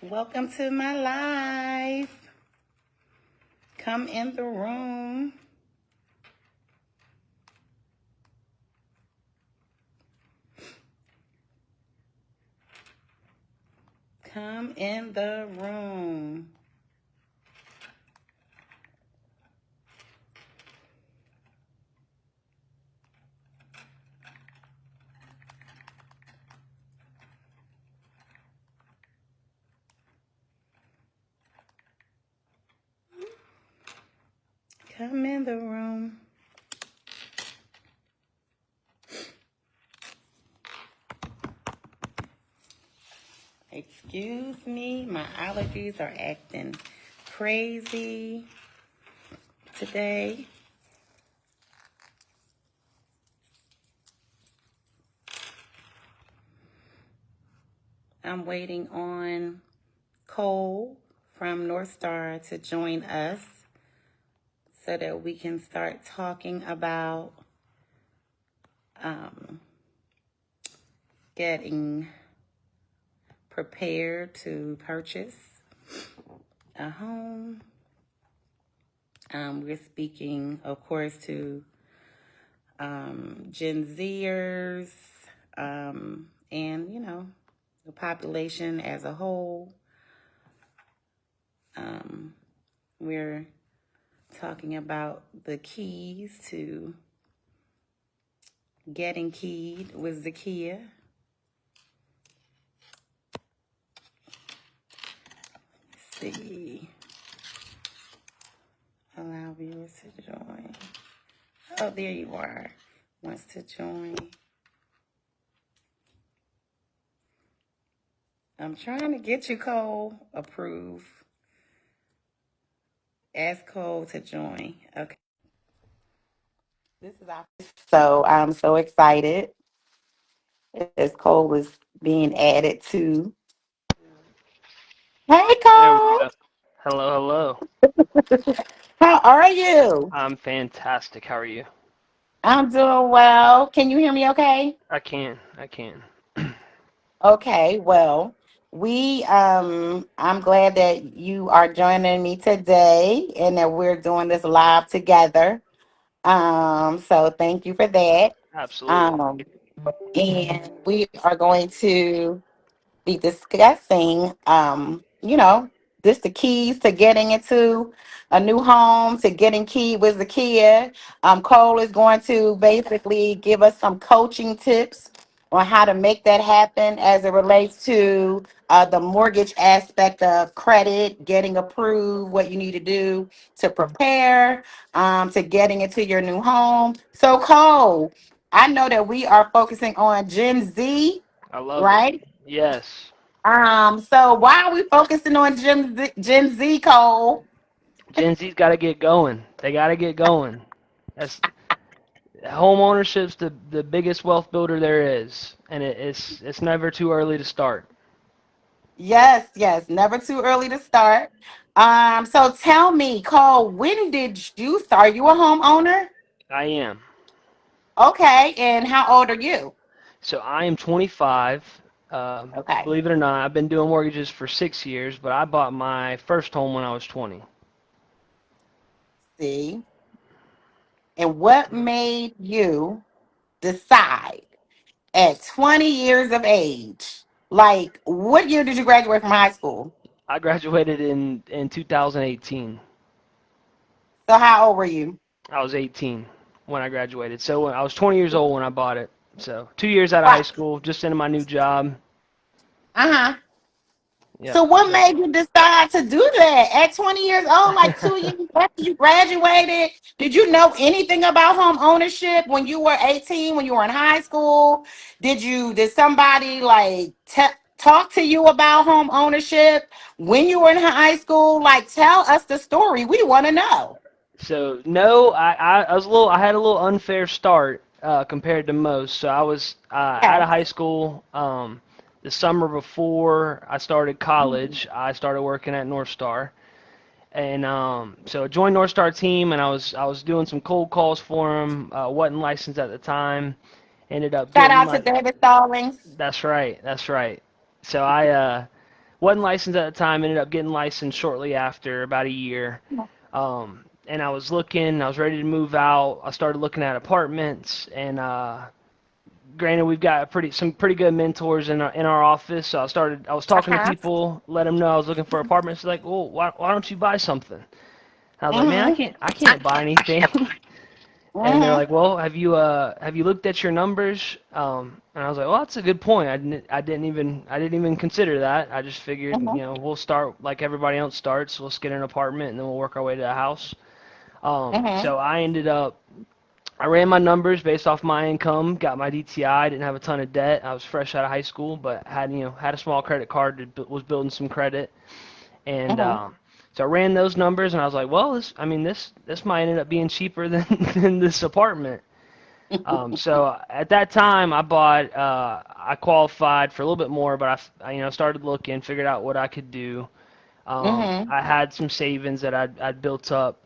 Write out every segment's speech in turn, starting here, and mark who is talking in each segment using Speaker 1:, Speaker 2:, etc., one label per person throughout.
Speaker 1: Welcome to my life. Come in the room. Come in the room. Come in the room. Excuse me, my allergies are acting crazy today. I'm waiting on Cole from North Star to join us so that we can start talking about getting prepared to purchase a home. We're speaking, of course, to Gen Zers and, the population as a whole. We're talking about the keys to getting keyed with Zakiya. Let's see. Allow viewers to join. Oh, there you are. Wants to join. I'm trying to get you, Cole. Approve. Ask Cole to join. Okay. This is our. So I'm so excited as Cole is being added to. Hey,
Speaker 2: There we
Speaker 1: Cole.
Speaker 2: go. Hello, hello.
Speaker 1: How are you?
Speaker 2: I'm fantastic. How are you?
Speaker 1: I'm doing well. Can you hear me okay?
Speaker 2: I can.
Speaker 1: Okay, well, I'm glad that you are joining me today and that we're doing this live together. So thank you for that.
Speaker 2: Absolutely.
Speaker 1: Um, and we are going to be discussing, just the keys to getting into a new home, to getting keyed with Zakiya. Cole is going to basically give us some coaching tips on how to make that happen as it relates to the mortgage aspect of credit, getting approved, what you need to do to prepare to getting into your new home. So, Cole, I know that we are focusing on Gen Z,
Speaker 2: I love it.
Speaker 1: right?
Speaker 2: Yes.
Speaker 1: So why are we focusing on Gen Z, Cole?
Speaker 2: Gen Z's got to get going. They got to get going. That's home ownership's the biggest wealth builder there is, and it's never too early to start.
Speaker 1: Yes, yes, never too early to start. So tell me, Cole, when did you start? Are you a homeowner?
Speaker 2: I am.
Speaker 1: Okay, and how old are you?
Speaker 2: So I am 25.
Speaker 1: Okay,
Speaker 2: Believe it or not, I've been doing mortgages for 6 years, but I bought my first home when I was 20.
Speaker 1: see. And what made you decide at 20 years of age? Like, what year did you graduate from high school?
Speaker 2: I graduated in 2018.
Speaker 1: So how old were you?
Speaker 2: I was 18 when I graduated. So I was 20 years old when I bought it. So 2 years out of high
Speaker 1: Right.
Speaker 2: school, just into my new job.
Speaker 1: Uh-huh.
Speaker 2: Yep.
Speaker 1: So what
Speaker 2: So
Speaker 1: made you decide to do that at 20 years old, like 2 years after you graduated? Did you know anything about home ownership when you were 18, when you were in high school? Did somebody like talk to you about home ownership when you were in high school? Like tell us the story. We want to know.
Speaker 2: no, I was a little. I had a little unfair start compared to most. So I was out
Speaker 1: Okay.
Speaker 2: of high school. The summer before I started college, I started working at North Star. And so I joined North Star team, and I was doing some cold calls for them. Wasn't licensed at the time. Ended up
Speaker 1: Shout
Speaker 2: getting
Speaker 1: out to
Speaker 2: my.
Speaker 1: David Stallings.
Speaker 2: That's right. That's right. So I Wasn't licensed at the time. Ended up getting licensed shortly after, about a year. And I was looking. I was ready to move out. I started looking at apartments, and granted, we've got some pretty good mentors in our office. So I was talking to
Speaker 1: Uh-huh.
Speaker 2: people, let them know I was looking for apartments. They're like, well, why don't you buy something? I was like, man,
Speaker 1: Mm-hmm.
Speaker 2: I can't buy anything. And they're
Speaker 1: Mm-hmm.
Speaker 2: like, well, have you looked at your numbers? And I was like, well, that's a good point. I didn't even consider that. I just figured,
Speaker 1: Mm-hmm.
Speaker 2: we'll start like everybody else starts. Let's get an apartment and then we'll work our way to a house.
Speaker 1: Mm-hmm.
Speaker 2: So I ran my numbers based off my income, got my DTI, didn't have a ton of debt. I was fresh out of high school, but had a small credit card that was building some credit. And
Speaker 1: Mm-hmm.
Speaker 2: so I ran those numbers, and I was like, well, this might end up being cheaper than than this apartment. So at that time, I qualified for a little bit more, but started looking, figured out what I could do.
Speaker 1: Mm-hmm.
Speaker 2: I had some savings that I'd built up,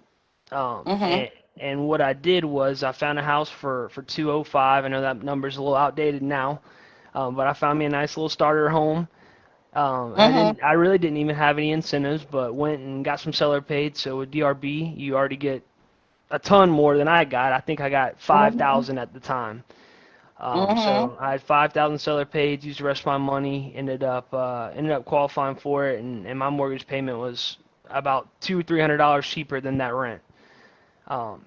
Speaker 2: um,
Speaker 1: Mm-hmm.
Speaker 2: and and what I did was I found a house for 205. I know that number's a little outdated now, but I found me a nice little starter home.
Speaker 1: Mm-hmm.
Speaker 2: I really didn't even have any incentives, but went and got some seller paid. So with DRB, you already get a ton more than I got. I think I got
Speaker 1: Mm-hmm.
Speaker 2: 5,000 at the time.
Speaker 1: Mm-hmm.
Speaker 2: So I had 5,000 seller paid, used the rest of my money, ended up qualifying for it, and my mortgage payment was about $200-300 cheaper than that rent.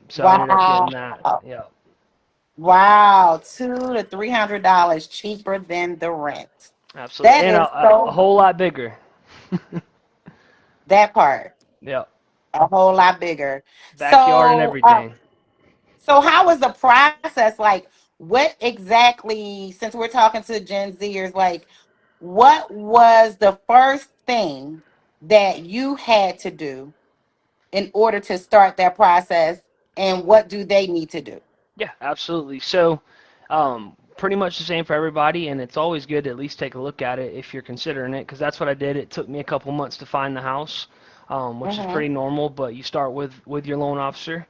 Speaker 2: So I ended up getting
Speaker 1: Wow.
Speaker 2: that. Yeah,
Speaker 1: Wow. $200 to $300 cheaper than the rent.
Speaker 2: absolutely,
Speaker 1: That
Speaker 2: and
Speaker 1: is
Speaker 2: a
Speaker 1: so
Speaker 2: whole lot bigger.
Speaker 1: that part.
Speaker 2: Yeah,
Speaker 1: A whole lot bigger.
Speaker 2: backyard and
Speaker 1: So
Speaker 2: everything.
Speaker 1: so how was the process? Like what exactly, since we're talking to Gen Zers, like what was the first thing that you had to do in order to start that process, and what do they need to do?
Speaker 2: Yeah, absolutely. So, pretty much the same for everybody, and it's always good to at least take a look at it if you're considering it, because that's what I did. It took me a couple months to find the house, which is
Speaker 1: Mm-hmm.
Speaker 2: pretty normal, but you start with your loan officer.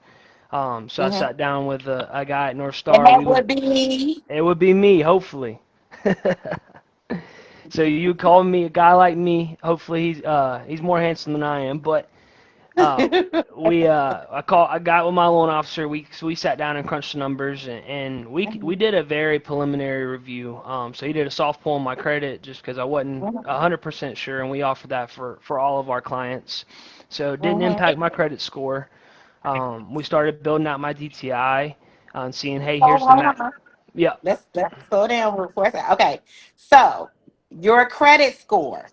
Speaker 2: So I
Speaker 1: Mm-hmm.
Speaker 2: sat down with a guy at North
Speaker 1: And
Speaker 2: Star.
Speaker 1: that would be
Speaker 2: It would be me, hopefully. So you call me a guy like me. Hopefully he's more handsome than I am, but uh, I got with my loan officer. We sat down and crunched the numbers, and we did a very preliminary review. So he did a soft pull on my credit just because I wasn't 100% sure, and we offered that for all of our clients. So it didn't
Speaker 1: Mhm.
Speaker 2: impact my credit score. We started building out my DTI, and seeing, hey,
Speaker 1: So
Speaker 2: here's the
Speaker 1: hold
Speaker 2: map.
Speaker 1: on.
Speaker 2: Yeah,
Speaker 1: Let's slow down for a second. Okay. So your credit score.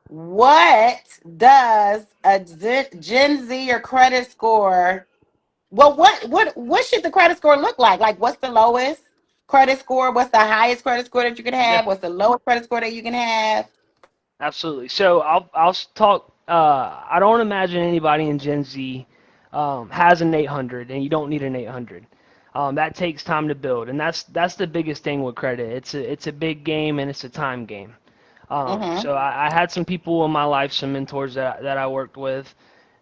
Speaker 1: What does a Gen Z or credit score? Well, what should the credit score look like? Like, what's the lowest credit score? What's the highest credit score that you can
Speaker 2: yeah.
Speaker 1: have? What's the lowest credit score that you can have?
Speaker 2: Absolutely. So I'll talk. I don't imagine anybody in Gen Z has an 800, and you don't need an 800. That takes time to build, and that's the biggest thing with credit. It's a big game, and it's a time game.
Speaker 1: Mm-hmm.
Speaker 2: So I had some people in my life, some mentors that I worked with,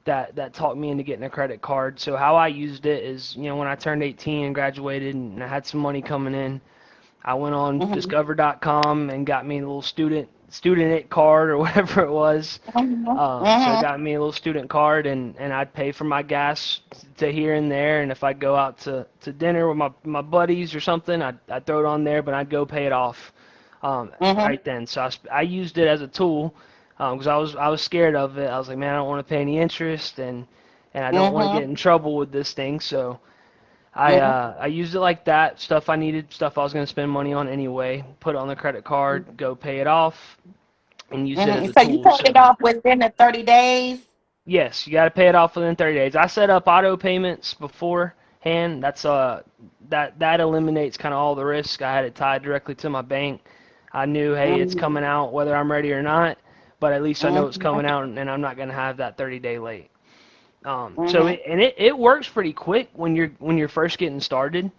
Speaker 2: that talked me into getting a credit card. So how I used it is, when I turned 18 and graduated, and I had some money coming in, I went on
Speaker 1: Mm-hmm.
Speaker 2: Discover.com and got me a little student it card or whatever it was.
Speaker 1: Mm-hmm.
Speaker 2: So I
Speaker 1: Mm-hmm.
Speaker 2: got me a little student card, and I'd pay for my gas to here and there. And if I'd go out to dinner with my buddies or something, I'd throw it on there, but I'd go pay it off
Speaker 1: Mm-hmm.
Speaker 2: right then. So I used it as a tool because I was scared of it. I was like, man, I don't want to pay any interest, and I don't want to get
Speaker 1: Mm-hmm.
Speaker 2: in trouble with this thing. So
Speaker 1: Mm-hmm.
Speaker 2: I used it like that. Stuff I needed, stuff I was gonna spend money on anyway. Put it on the credit card, go pay it off, and use it as
Speaker 1: Mm-hmm.
Speaker 2: a
Speaker 1: So you
Speaker 2: tool.
Speaker 1: paid it
Speaker 2: So
Speaker 1: off within the 30 days.
Speaker 2: yes, you got to pay it off within 30 days. I set up auto payments beforehand. That eliminates kind of all the risk. I had it tied directly to my bank. I knew, hey, it's
Speaker 1: Mm-hmm.
Speaker 2: coming out whether I'm ready or not, but at least I know it's
Speaker 1: Mm-hmm.
Speaker 2: coming out, and I'm not gonna have that 30-day late. So
Speaker 1: Mm-hmm.
Speaker 2: it works pretty quick when you're first getting started.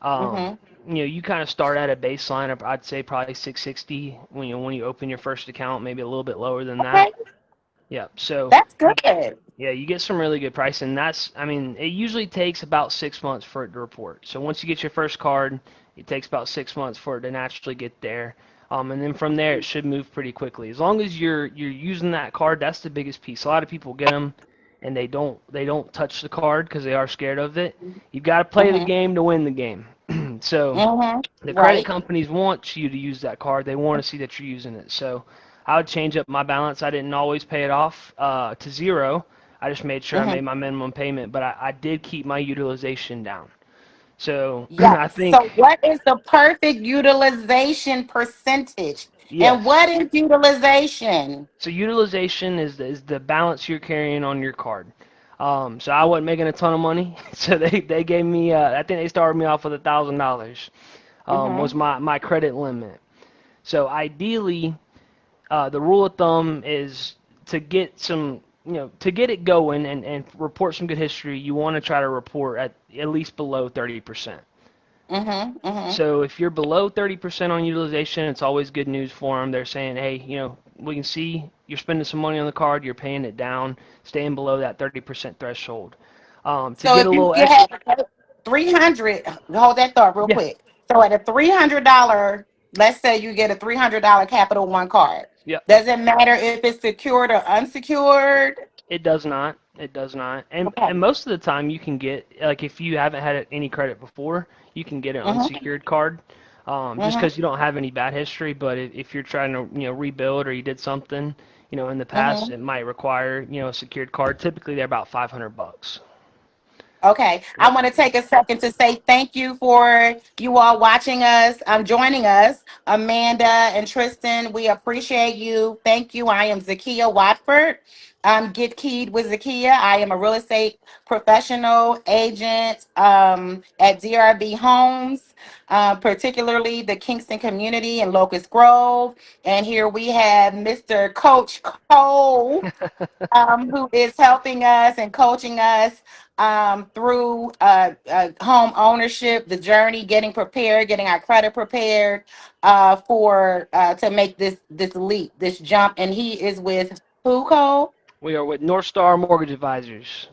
Speaker 2: Um,
Speaker 1: Mm-hmm.
Speaker 2: you kind of start at a baseline of, I'd say, probably 660 when you open your first account, maybe a little bit lower than that.
Speaker 1: Okay,
Speaker 2: Yeah. So
Speaker 1: that's
Speaker 2: you
Speaker 1: good.
Speaker 2: yeah, you get some really good pricing. I mean, it usually takes about 6 months for it to report. So once you get your first card, it takes about 6 months for it to naturally get there. And then from there it should move pretty quickly. As long as you're using that card, that's the biggest piece. A lot of people get them and they don't touch the card because they are scared of it. You've got to play the
Speaker 1: Mm-hmm.
Speaker 2: game to win the game. So
Speaker 1: Mm-hmm.
Speaker 2: the credit
Speaker 1: Right.
Speaker 2: companies want you to use that card. They want to see that you're using it. So I would change up my balance. I didn't always pay it off to zero. I just made sure I
Speaker 1: Mm-hmm.
Speaker 2: made my minimum payment, but I did keep my utilization down. So
Speaker 1: Yes.
Speaker 2: I think
Speaker 1: So, what is the perfect utilization percentage? And
Speaker 2: yes.
Speaker 1: what is utilization?
Speaker 2: So utilization is the balance you're carrying on your card. So I wasn't making a ton of money, so they gave me I think they started me off with $1,000 was
Speaker 1: Mm-hmm.
Speaker 2: my credit limit. So ideally, the rule of thumb is to get some, to get it going and report some good history, you want to try to report at least below 30%.
Speaker 1: Mm-hmm. Mm-hmm.
Speaker 2: So if you're below 30% on utilization, it's always good news for them. They're saying, hey, we can see you're spending some money on the card, you're paying it down, staying below that 30% threshold. To
Speaker 1: So,
Speaker 2: get
Speaker 1: if
Speaker 2: a
Speaker 1: you
Speaker 2: little
Speaker 1: get
Speaker 2: extra,
Speaker 1: 300, hold that thought real
Speaker 2: yeah,
Speaker 1: quick. So, at a $300, let's say you get a $300 Capital One card.
Speaker 2: yeah,
Speaker 1: Does it matter if it's secured or unsecured?
Speaker 2: it does not. It does not. And
Speaker 1: Okay.
Speaker 2: and most of the time you can get, like, if you haven't had any credit before, you can get an
Speaker 1: Mm-hmm.
Speaker 2: unsecured card. Just
Speaker 1: Mm-hmm.
Speaker 2: because you don't have any bad history, but if you're trying to rebuild or you did something in the past,
Speaker 1: Mm-hmm.
Speaker 2: it might require a secured card. Typically they're about $500.
Speaker 1: Okay, I
Speaker 2: Yep.
Speaker 1: want to take a second to say thank you for you all watching us. Joining us, Amanda and Tristan. We appreciate you. Thank you. I am Zakiya Watford. Get Keyed with Zakiya. I am a real estate professional agent at DRB Homes, particularly the Kingston community in Locust Grove. And here we have Mr. Coach Cole, who is helping us and coaching us through home ownership, the journey, getting prepared, getting our credit prepared for to make this leap, this jump. And he is with who, Cole?
Speaker 2: We are with North Star Mortgage Advisors.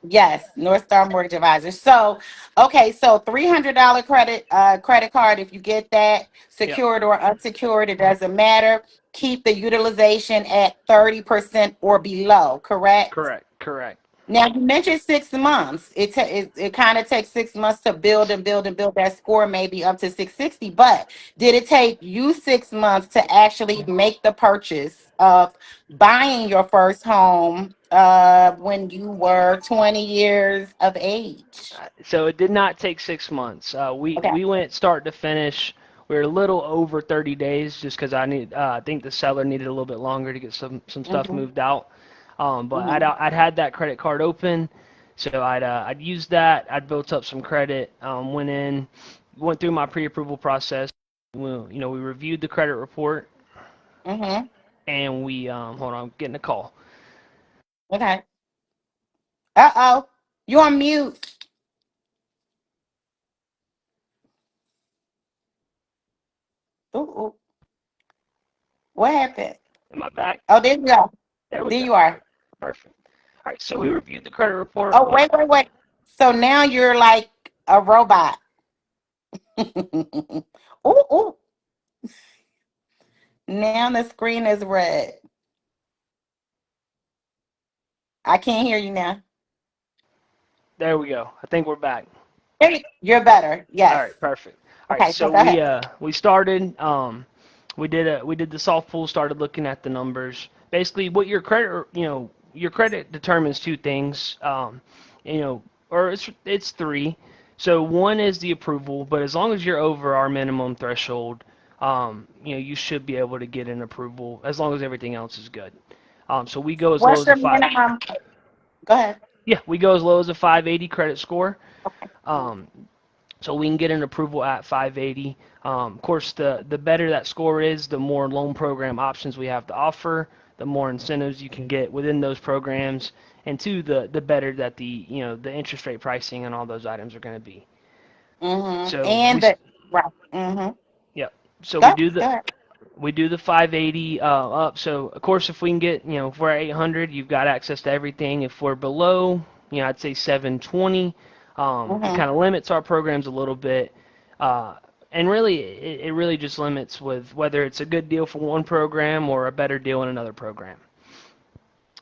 Speaker 1: Yes, North Star Mortgage Advisor. So, okay, so $300 credit card. If you get that
Speaker 2: Yep.
Speaker 1: secured or unsecured, it doesn't matter. Keep the utilization at 30% or below. Correct.
Speaker 2: Correct. Correct.
Speaker 1: Now you mentioned 6 months. It kind of takes 6 months to build and build and build that score, maybe up to 660. But did it take you 6 months to actually make the purchase of buying your first home when you were 20 years of age?
Speaker 2: So it did not take 6 months. We
Speaker 1: Okay.
Speaker 2: we went start to finish. We were a little over 30 days, just because I think the seller needed a little bit longer to get some stuff
Speaker 1: Mm-hmm,
Speaker 2: moved out. But I'd
Speaker 1: mm-hmm,
Speaker 2: I'd had that credit card open, so I'd used that. I'd built up some credit. Went through my pre-approval process. We reviewed the credit report,
Speaker 1: mm-hmm.
Speaker 2: and we hold on, I'm getting a call.
Speaker 1: Okay. Uh-oh. You on mute. Ooh, ooh. What happened?
Speaker 2: Am I back?
Speaker 1: Oh, there you go.
Speaker 2: There we
Speaker 1: There
Speaker 2: go.
Speaker 1: you are.
Speaker 2: Perfect. All right, so we reviewed the credit report.
Speaker 1: Oh, wait, wait, wait. So now you're like a robot. Ooh, ooh. Now the screen is red. I can't hear you now.
Speaker 2: There we go. I think we're back.
Speaker 1: You're better.
Speaker 2: All
Speaker 1: Yes.
Speaker 2: right, perfect. All right,
Speaker 1: Okay, so
Speaker 2: so
Speaker 1: go ahead.
Speaker 2: we started. We did the soft pull. Started looking at the numbers. Basically, what your credit determines two things. You know, or it's three. So one is the approval, but as long as you're over our minimum threshold, you should be able to get an approval as long as everything else is good. So we go as low
Speaker 1: What's
Speaker 2: as a
Speaker 1: your
Speaker 2: five.
Speaker 1: minimum? Go ahead.
Speaker 2: Yeah, we go as low as a 580 credit score.
Speaker 1: Okay.
Speaker 2: Um, so we can get an approval at 580. Of course, the better that score is, the more loan program options we have to offer, the more incentives you can get within those programs, and two, the better that the interest rate pricing and all those items are going to be.
Speaker 1: Mm-hmm.
Speaker 2: So
Speaker 1: And the right. Mm-hmm.
Speaker 2: yeah. So we
Speaker 1: Go.
Speaker 2: do
Speaker 1: Go
Speaker 2: the
Speaker 1: ahead.
Speaker 2: we do the 580 up. So of course, if we can get, if we're at 800, you've got access to everything. If we're below, I'd say 720. It
Speaker 1: Mm-hmm.
Speaker 2: kind of limits our programs a little bit. Uh, And really, it really just limits with whether it's a good deal for one program or a better deal in another program.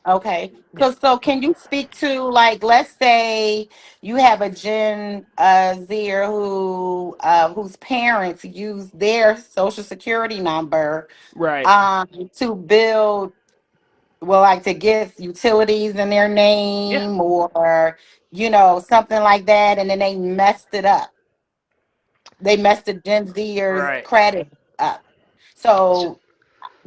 Speaker 1: Okay.
Speaker 2: Yeah.
Speaker 1: So can you speak to, like, let's say you have a Gen Zer whose parents use their social security number
Speaker 2: Right.
Speaker 1: to build, well, like to get utilities in their
Speaker 2: Yeah.
Speaker 1: name, or something like that, and then they messed it up. They messed the Gen Zer's
Speaker 2: Right.
Speaker 1: credit up.
Speaker 2: So,
Speaker 1: So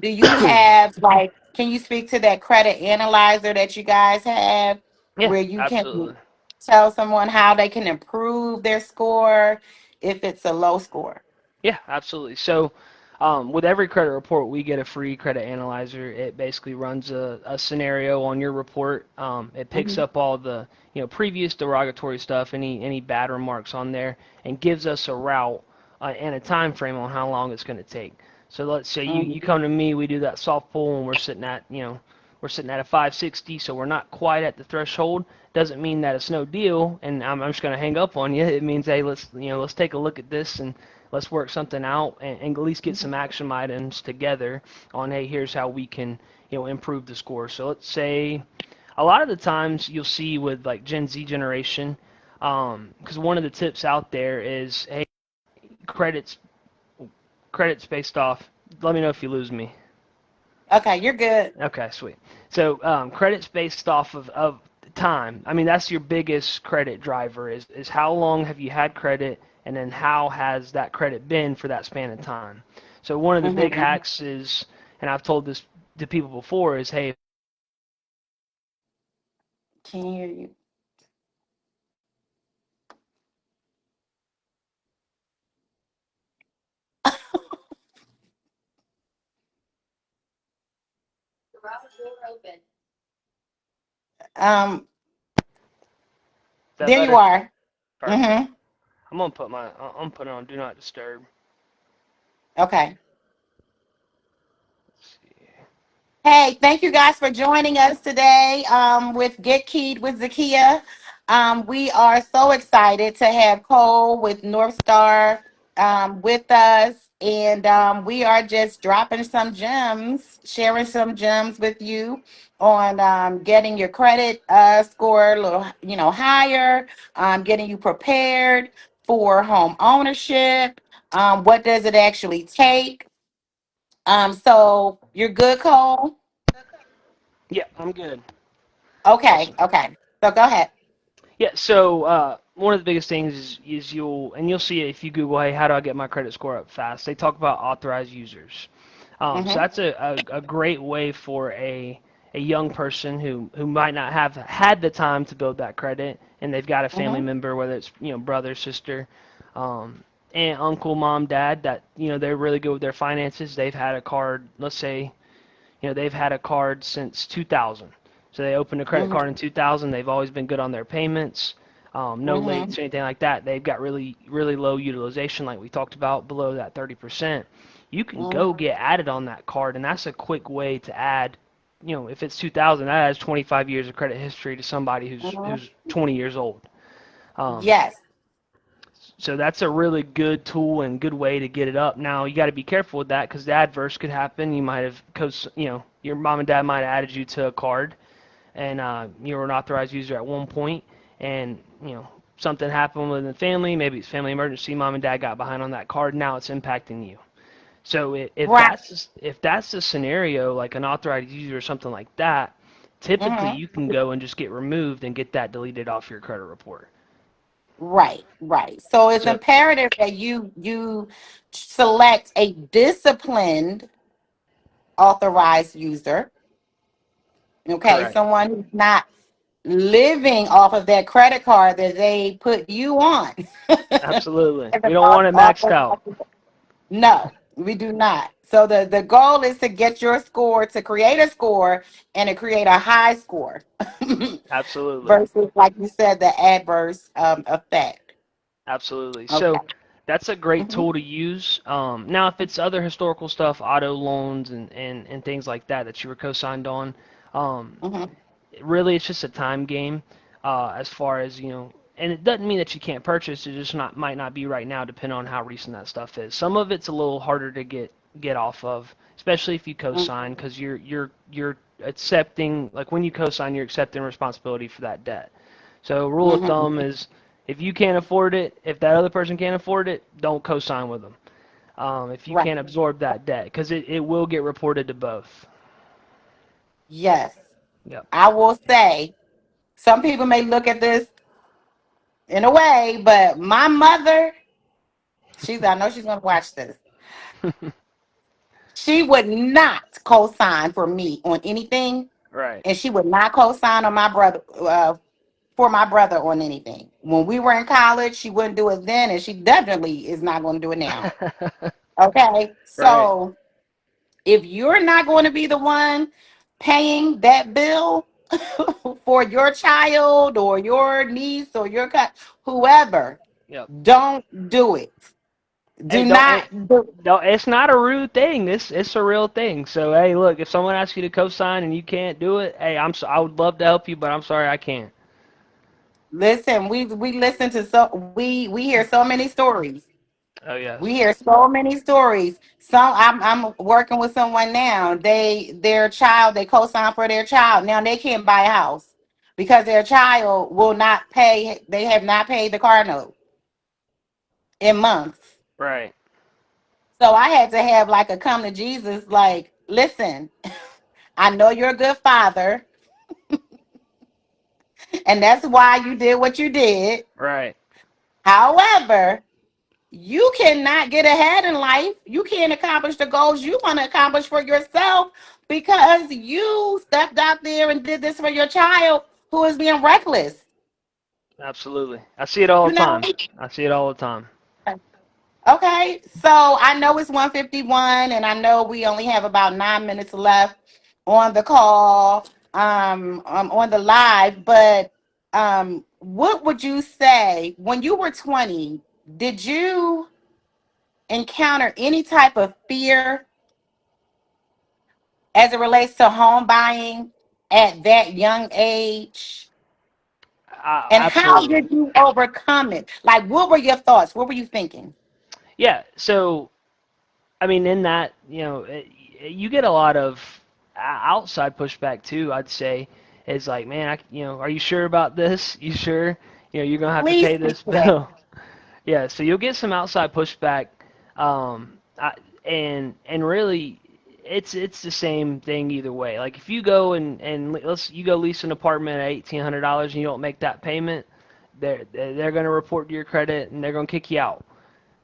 Speaker 1: do you have, like, can you speak to that credit analyzer that you guys have,
Speaker 2: yeah,
Speaker 1: where you can
Speaker 2: absolutely.
Speaker 1: tell someone how they can improve their score if it's a low score?
Speaker 2: Yeah, absolutely. So, with every credit report, we get a free credit analyzer. It basically runs a scenario on your report. It picks
Speaker 1: Hmm.
Speaker 2: up all the previous derogatory stuff, any bad remarks on there, and gives us a route and a time frame on how long it's going to take. So let's say you
Speaker 1: Hmm.
Speaker 2: come to me, we do that soft pull, and we're sitting at a 560, so we're not quite at the threshold. Doesn't mean that it's no deal, and I'm just going to hang up on you. It means, hey, let's take a look at this and let's work something out and at least get some action items together on, hey, here's how we can improve the score. So let's say a lot of the times you'll see with like Gen Z generation, because one of the tips out there is, hey, credits credits based off. Let me know if you lose me.
Speaker 1: Okay, you're good.
Speaker 2: Okay, sweet. So credits based off of time. I mean, that's your biggest credit driver is how long have you had credit, and then how has that credit been for that span of time. So one of the big
Speaker 1: Hmm.
Speaker 2: hacks is, and I've told this to people before, is, hey,
Speaker 1: Can you hear you? Um,
Speaker 2: is that
Speaker 1: there you
Speaker 2: better?
Speaker 1: are.
Speaker 2: Perfect.
Speaker 1: Hmm.
Speaker 2: I'm putting it on do not disturb.
Speaker 1: Okay.
Speaker 2: Let's see.
Speaker 1: Hey, thank you guys for joining us today with Get Keyed with Zakiya. We are so excited to have Cole with North Star with us, and we are just dropping some gems, sharing some gems with you on getting your credit score a little, higher, getting you prepared for home ownership. What does it actually take? So you're good, Cole?
Speaker 2: Yeah, I'm good.
Speaker 1: Okay,
Speaker 2: Awesome.
Speaker 1: okay. So go ahead.
Speaker 2: Yeah, so one of the biggest things is you'll see it if you Google, hey, how do I get my credit score up fast? They talk about authorized users. So
Speaker 1: Mm-hmm.
Speaker 2: that's a great way for a young person who might not have had the time to build that credit, and they've got a family
Speaker 1: Mm-hmm.
Speaker 2: member, whether it's brother, sister, aunt, uncle, mom, dad, that they're really good with their finances. They've had a card, let's say they've had a card since 2000. So they opened a credit card in
Speaker 1: Mm-hmm.
Speaker 2: 2000. They've always been good on their payments, no
Speaker 1: Mm-hmm.
Speaker 2: lates or anything like that. They've got really, really low utilization, like we talked about, below that 30%. You can go
Speaker 1: Mm-hmm.
Speaker 2: get added on that card, and that's a quick way to add. If it's 2000, that adds 25 years of credit history to somebody
Speaker 1: Mm-hmm.
Speaker 2: who's 20 years old. Um,
Speaker 1: Yes.
Speaker 2: so that's a really good tool and good way to get it up. Now you got to be careful with that because the adverse could happen. You might have, your mom and dad might have added you to a card, and you were an authorized user at one point, and something happened within the family. Maybe it's family emergency. Mom and dad got behind on that card. Now it's impacting you. So
Speaker 1: Right.
Speaker 2: if that's the scenario, like an authorized user or something like that, typically
Speaker 1: Mm-hmm.
Speaker 2: you can go and just get removed and get that deleted off your credit report.
Speaker 1: Right. Right. So it's
Speaker 2: So
Speaker 1: imperative that you select a disciplined authorized user. Okay,
Speaker 2: correct.
Speaker 1: someone who's not living off of that credit card that they put you on.
Speaker 2: Absolutely.
Speaker 1: As
Speaker 2: We
Speaker 1: an
Speaker 2: don't want it maxed out.
Speaker 1: authorized. No, we do not. So the goal is to get your score, to create a score and to create a high score
Speaker 2: Absolutely.
Speaker 1: versus, like you said, the adverse effect.
Speaker 2: Absolutely. So
Speaker 1: Okay.
Speaker 2: that's a great
Speaker 1: Hmm.
Speaker 2: tool to use. Now, if it's other historical stuff, auto loans and things like that that you were co-signed on, um,
Speaker 1: Hmm.
Speaker 2: really it's just a time game as far as and it doesn't mean that you can't purchase. It just not might not be right now, depending on how recent that stuff is. Some of it's a little harder to get off of, especially if you co-sign,
Speaker 1: Mhm.
Speaker 2: because you're accepting, like when you co-sign, you're accepting responsibility for that debt. So rule of
Speaker 1: Mhm.
Speaker 2: thumb is if you can't afford it, if that other person can't afford it, don't co-sign with them. If you
Speaker 1: Right.
Speaker 2: can't absorb that debt, because it will get reported to both.
Speaker 1: Yes.
Speaker 2: Yep.
Speaker 1: I will say some people may look at this in a way, but my mother, I know she's gonna watch this. She would not co-sign for me on anything,
Speaker 2: Right.
Speaker 1: and she would not co-sign on my brother for my brother on anything. When we were in college, she wouldn't do it then, and she definitely is not going to do it now. Okay,
Speaker 2: Right.
Speaker 1: so if you're not going to be the one paying that bill for your child or your niece or whoever,
Speaker 2: Yep.
Speaker 1: don't do it.
Speaker 2: Hey,
Speaker 1: Do not do.
Speaker 2: it's not a rude thing. It's a real thing. So hey, look, if someone asks you to co-sign and you can't do it, hey, I would love to help you, but I'm sorry I can't.
Speaker 1: Listen, we listen to we hear so many stories.
Speaker 2: Oh
Speaker 1: We
Speaker 2: yes.
Speaker 1: hear so many stories. Some I'm working with someone now. Their child, they co-sign for their child. Now they can't buy a house because their child will not pay. They have not paid the car note in months.
Speaker 2: Right.
Speaker 1: So I had to have like a come to Jesus. Like, listen, I know you're a good father, and that's why you did what you did.
Speaker 2: Right.
Speaker 1: However, you cannot get ahead in life. You can't accomplish the goals you want to accomplish for yourself because you stepped out there and did this for your child who is being reckless.
Speaker 2: Absolutely. I see it all
Speaker 1: You
Speaker 2: the
Speaker 1: know?
Speaker 2: time. I see it all the time.
Speaker 1: Okay. So I know it's 151 and I know we only have about 9 minutes left on the call, on the live, but what would you say when you were 20? Did you encounter any type of fear as it relates to home buying at that young age? And how
Speaker 2: Absolutely.
Speaker 1: did you overcome it? Like, what were your thoughts? What were you thinking?
Speaker 2: Yeah. So I mean, in that, you get a lot of outside pushback too. I'd say is like, man, are you sure about this? You sure? You're gonna have to
Speaker 1: Please
Speaker 2: pay
Speaker 1: speak
Speaker 2: this
Speaker 1: to that.
Speaker 2: bill. Yeah, so you'll get some outside pushback, and really, it's the same thing either way. Like if you go and you go lease an apartment at $1,800 and you don't make that payment, they're gonna report to your credit and they're gonna kick you out.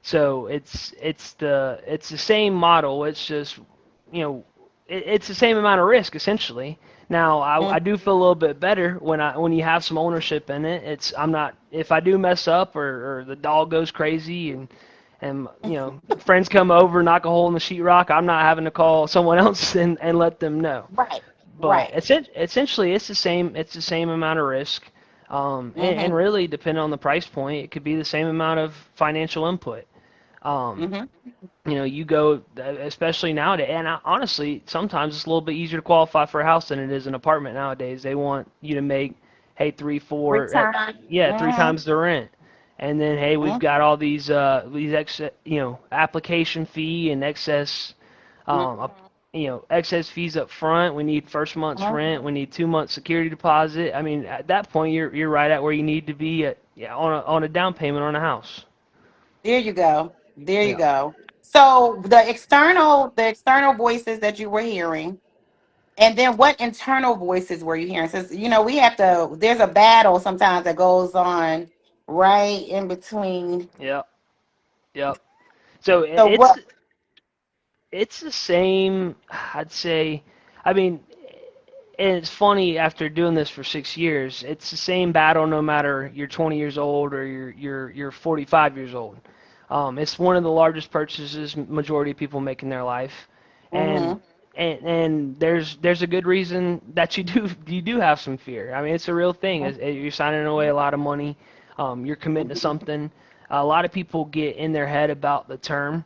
Speaker 2: So it's the same model. It's just it's the same amount of risk essentially. Now I
Speaker 1: Mm,
Speaker 2: do feel a little bit better when you have some ownership in it. I'm not if I do mess up or the dog goes crazy and friends come over knock a hole in the sheetrock. I'm not having to call someone else and let them know.
Speaker 1: right,
Speaker 2: But
Speaker 1: right.
Speaker 2: essentially it's the same amount of risk. And
Speaker 1: Mm-hmm,
Speaker 2: really depending on the price point, it could be the same amount of financial input. Um,
Speaker 1: mm-hmm,
Speaker 2: you go, especially nowadays, and honestly, sometimes it's a little bit easier to qualify for a house than it is an apartment nowadays. They want you to make, hey, three,
Speaker 1: Free
Speaker 2: four,
Speaker 1: time.
Speaker 2: yeah, three
Speaker 1: Mm-hmm,
Speaker 2: times the rent, and then hey, we've got all these application fee and excess, excess fees up front. We need first month's
Speaker 1: mm-hmm.
Speaker 2: rent. We need 2 months security deposit. I mean, at that point, you're right at where you need to be at, yeah, on a down payment on a house.
Speaker 1: There you go. There you
Speaker 2: Yeah.
Speaker 1: go. So the external voices that you were hearing, and then what internal voices were you hearing? Since we have to. There's a battle sometimes that goes on right in between.
Speaker 2: Yep. Yep. So
Speaker 1: So
Speaker 2: it's
Speaker 1: what?
Speaker 2: it's the same, I'd say. I mean, and it's funny after doing this for 6 years, it's the same battle no matter you're 20 years old or you're 45 years old. It's one of the largest purchases majority of people make in their life, and
Speaker 1: Mm-hmm,
Speaker 2: and there's a good reason that you do have some fear. I mean, it's a real thing. You're signing away a lot of money. You're committing to
Speaker 1: mm-hmm,
Speaker 2: something. A lot of people get in their head about the term.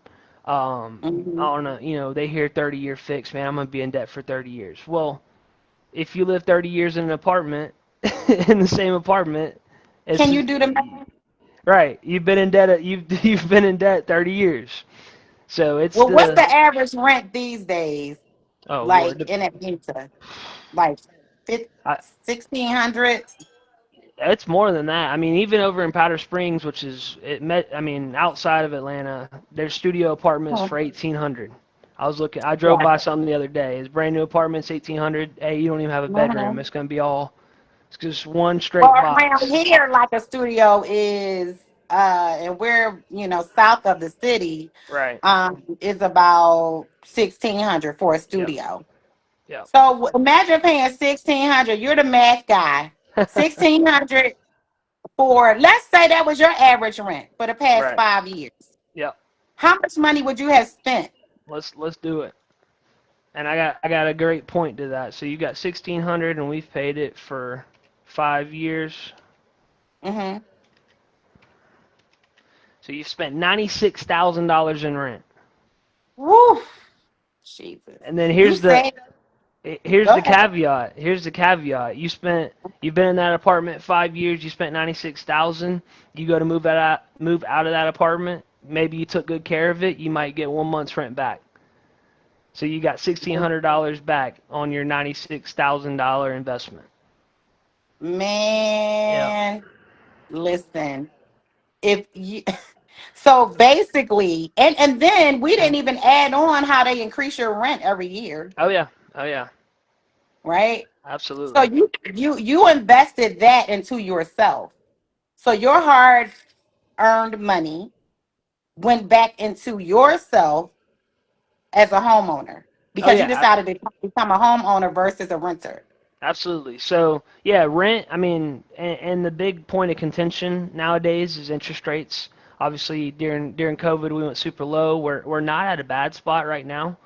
Speaker 1: mm-hmm.
Speaker 2: On they hear 30-year fix, man, I'm gonna be in debt for 30 years. Well, if you live 30 years in an apartment, in the same apartment, It's
Speaker 1: Can you do the math?
Speaker 2: right. You've been in debt. You've been in debt 30 years. So it's
Speaker 1: Well, what's
Speaker 2: the
Speaker 1: the average rent these days?
Speaker 2: oh
Speaker 1: Like
Speaker 2: Lord.
Speaker 1: in Atlanta, like
Speaker 2: I,
Speaker 1: 1,600.
Speaker 2: it's more than that. I mean, even over in Powder Springs, which is it met. I mean, outside of Atlanta, there's studio apartments for 1,800. I was looking. I drove
Speaker 1: Yeah.
Speaker 2: by something the other day. It's brand new apartments, 1,800. Hey, you don't even have a bedroom.
Speaker 1: Mhm.
Speaker 2: It's gonna be all. It's just one
Speaker 1: Well,
Speaker 2: straight
Speaker 1: around
Speaker 2: box.
Speaker 1: here, like a studio is, and we're south of the city,
Speaker 2: Right.
Speaker 1: is about 1,600 for a
Speaker 2: Yep.
Speaker 1: studio.
Speaker 2: Yep.
Speaker 1: So imagine paying 1,600. You're the math guy. 1,600 for, let's say that was your average rent for the past
Speaker 2: right.
Speaker 1: 5 years.
Speaker 2: Yep.
Speaker 1: How much money would you have spent?
Speaker 2: Let's do it. And I got a great point to that. So you got 1,600, and we've paid it for 5 years.
Speaker 1: Mm-hmm.
Speaker 2: So you've spent $96,000 in rent.
Speaker 1: Woo, Jesus.
Speaker 2: And then
Speaker 1: You say,
Speaker 2: here's
Speaker 1: go
Speaker 2: the
Speaker 1: ahead.
Speaker 2: caveat. Here's the caveat. You've been in that apartment 5 years. You spent 96,000. You go to move out of that apartment. Maybe you took good care of it. You might get 1 month's rent back. So you got $1,600 back on your $96,000 investment. Yeah.
Speaker 1: Man, listen. If you So basically, and then we didn't even add on how they increase your rent every year,
Speaker 2: Oh yeah. Oh yeah.
Speaker 1: right? So
Speaker 2: Absolutely.
Speaker 1: you invested that into yourself. So your hard earned money went back into yourself as a homeowner
Speaker 2: Oh
Speaker 1: because you
Speaker 2: yeah.
Speaker 1: decided to become a homeowner versus a renter.
Speaker 2: Absolutely. So yeah, rent. I mean, and the big point of contention nowadays is interest rates. Obviously, during COVID, we went super low. We're not at a bad spot right now.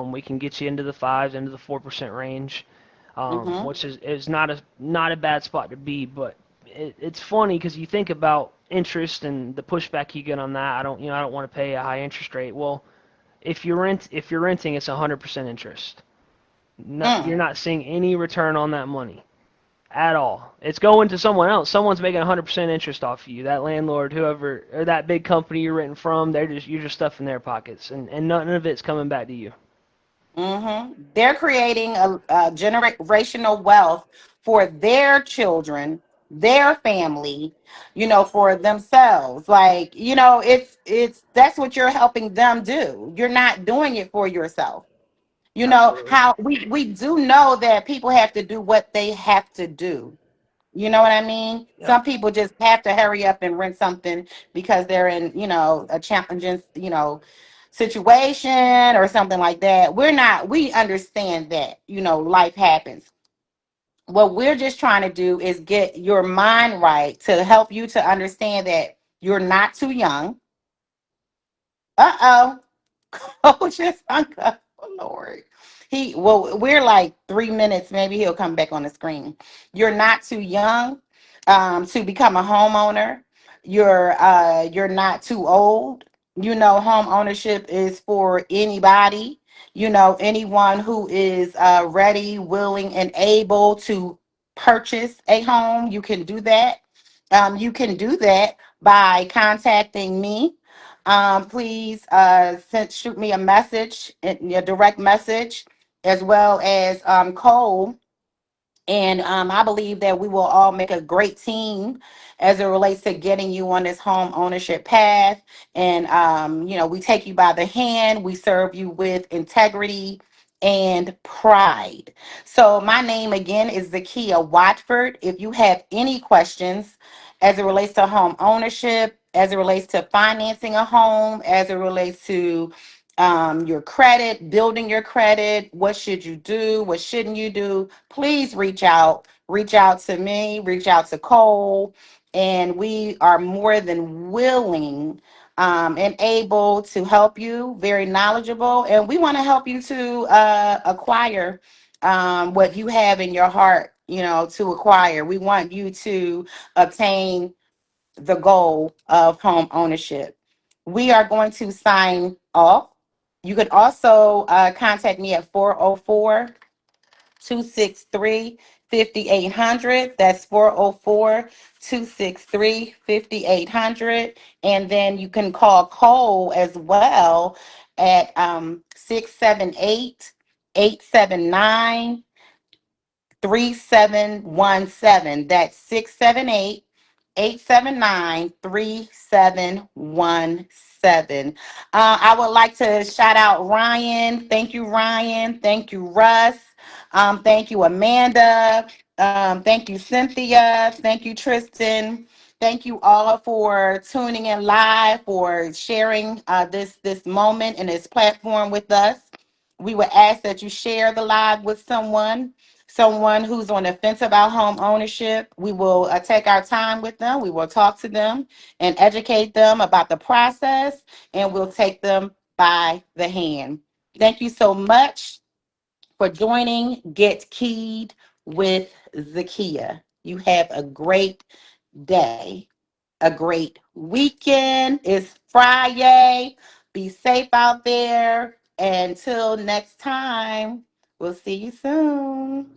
Speaker 2: We can get you into the fives, into the 4% range,
Speaker 1: Mm-hmm.
Speaker 2: which is not a bad spot to be. But it's funny because you think about interest and the pushback you get on that. I don't want to pay a high interest rate. Well, if you're renting, it's 100% interest. No, you're
Speaker 1: Mm.
Speaker 2: not seeing any return on that money at all. It's going to someone else. Someone's making 100% interest off of you. That landlord, whoever, or that big company you're renting from, you're just stuffing their pockets, and none of it's coming back to you.
Speaker 1: They're creating a generational wealth for their children, their family, for themselves. Like, it's that's what you're helping them do. You're not doing it for yourself.
Speaker 2: Absolutely.
Speaker 1: How we do know that people have to do what they have to do. You know what I mean?
Speaker 2: Yep.
Speaker 1: Some people just have to hurry up and rent something because they're in, a challenging, situation or something like that. We understand that, life happens. What we're just trying to do is get your mind right to help you to understand that you're not too young. Uh-oh. Oh, just hung up. Oh, Lord. We're like 3 minutes. Maybe he'll come back on the screen. You're not too young to become a homeowner. You're not too old. Home ownership is for anybody. Anyone who is ready, willing, and able to purchase a home. You can do that. You can do that by contacting me. Please shoot me a message, a direct message, as well as Cole. And I believe that we will all make a great team as it relates to getting you on this home ownership path. And, we take you by the hand, we serve you with integrity and pride. So, my name again is Zakiya Watford. If you have any questions as it relates to home ownership, as it relates to financing a home, as it relates to your credit, building your credit, what should you do, what shouldn't you do, please reach out. Reach out to me, reach out to Cole, and we are more than willing and able to help you, very knowledgeable. And we want to help you to acquire what you have in your heart, to acquire. We want you to obtain the goal of home ownership. We are going to sign off. You could also contact me at 404 263 5800. That's 404-263-5800. And then you can call Cole as well at 678-879-3717. That's 678-879-3717. I would like to shout out Ryan. Thank you, Ryan. Thank you, Russ. Thank you, Amanda. Thank you, Cynthia. Thank you, Tristan. Thank you all for tuning in live, for sharing this moment and this platform with us. We would ask that you share the live with someone who's on the fence about home ownership. We will take our time with them. We will talk to them and educate them about the process, and we'll take them by the hand. Thank you so much for joining Get Keyed with Zakiya. You have a great day, a great weekend. It's Friday. Be safe out there. Until next time, we'll see you soon.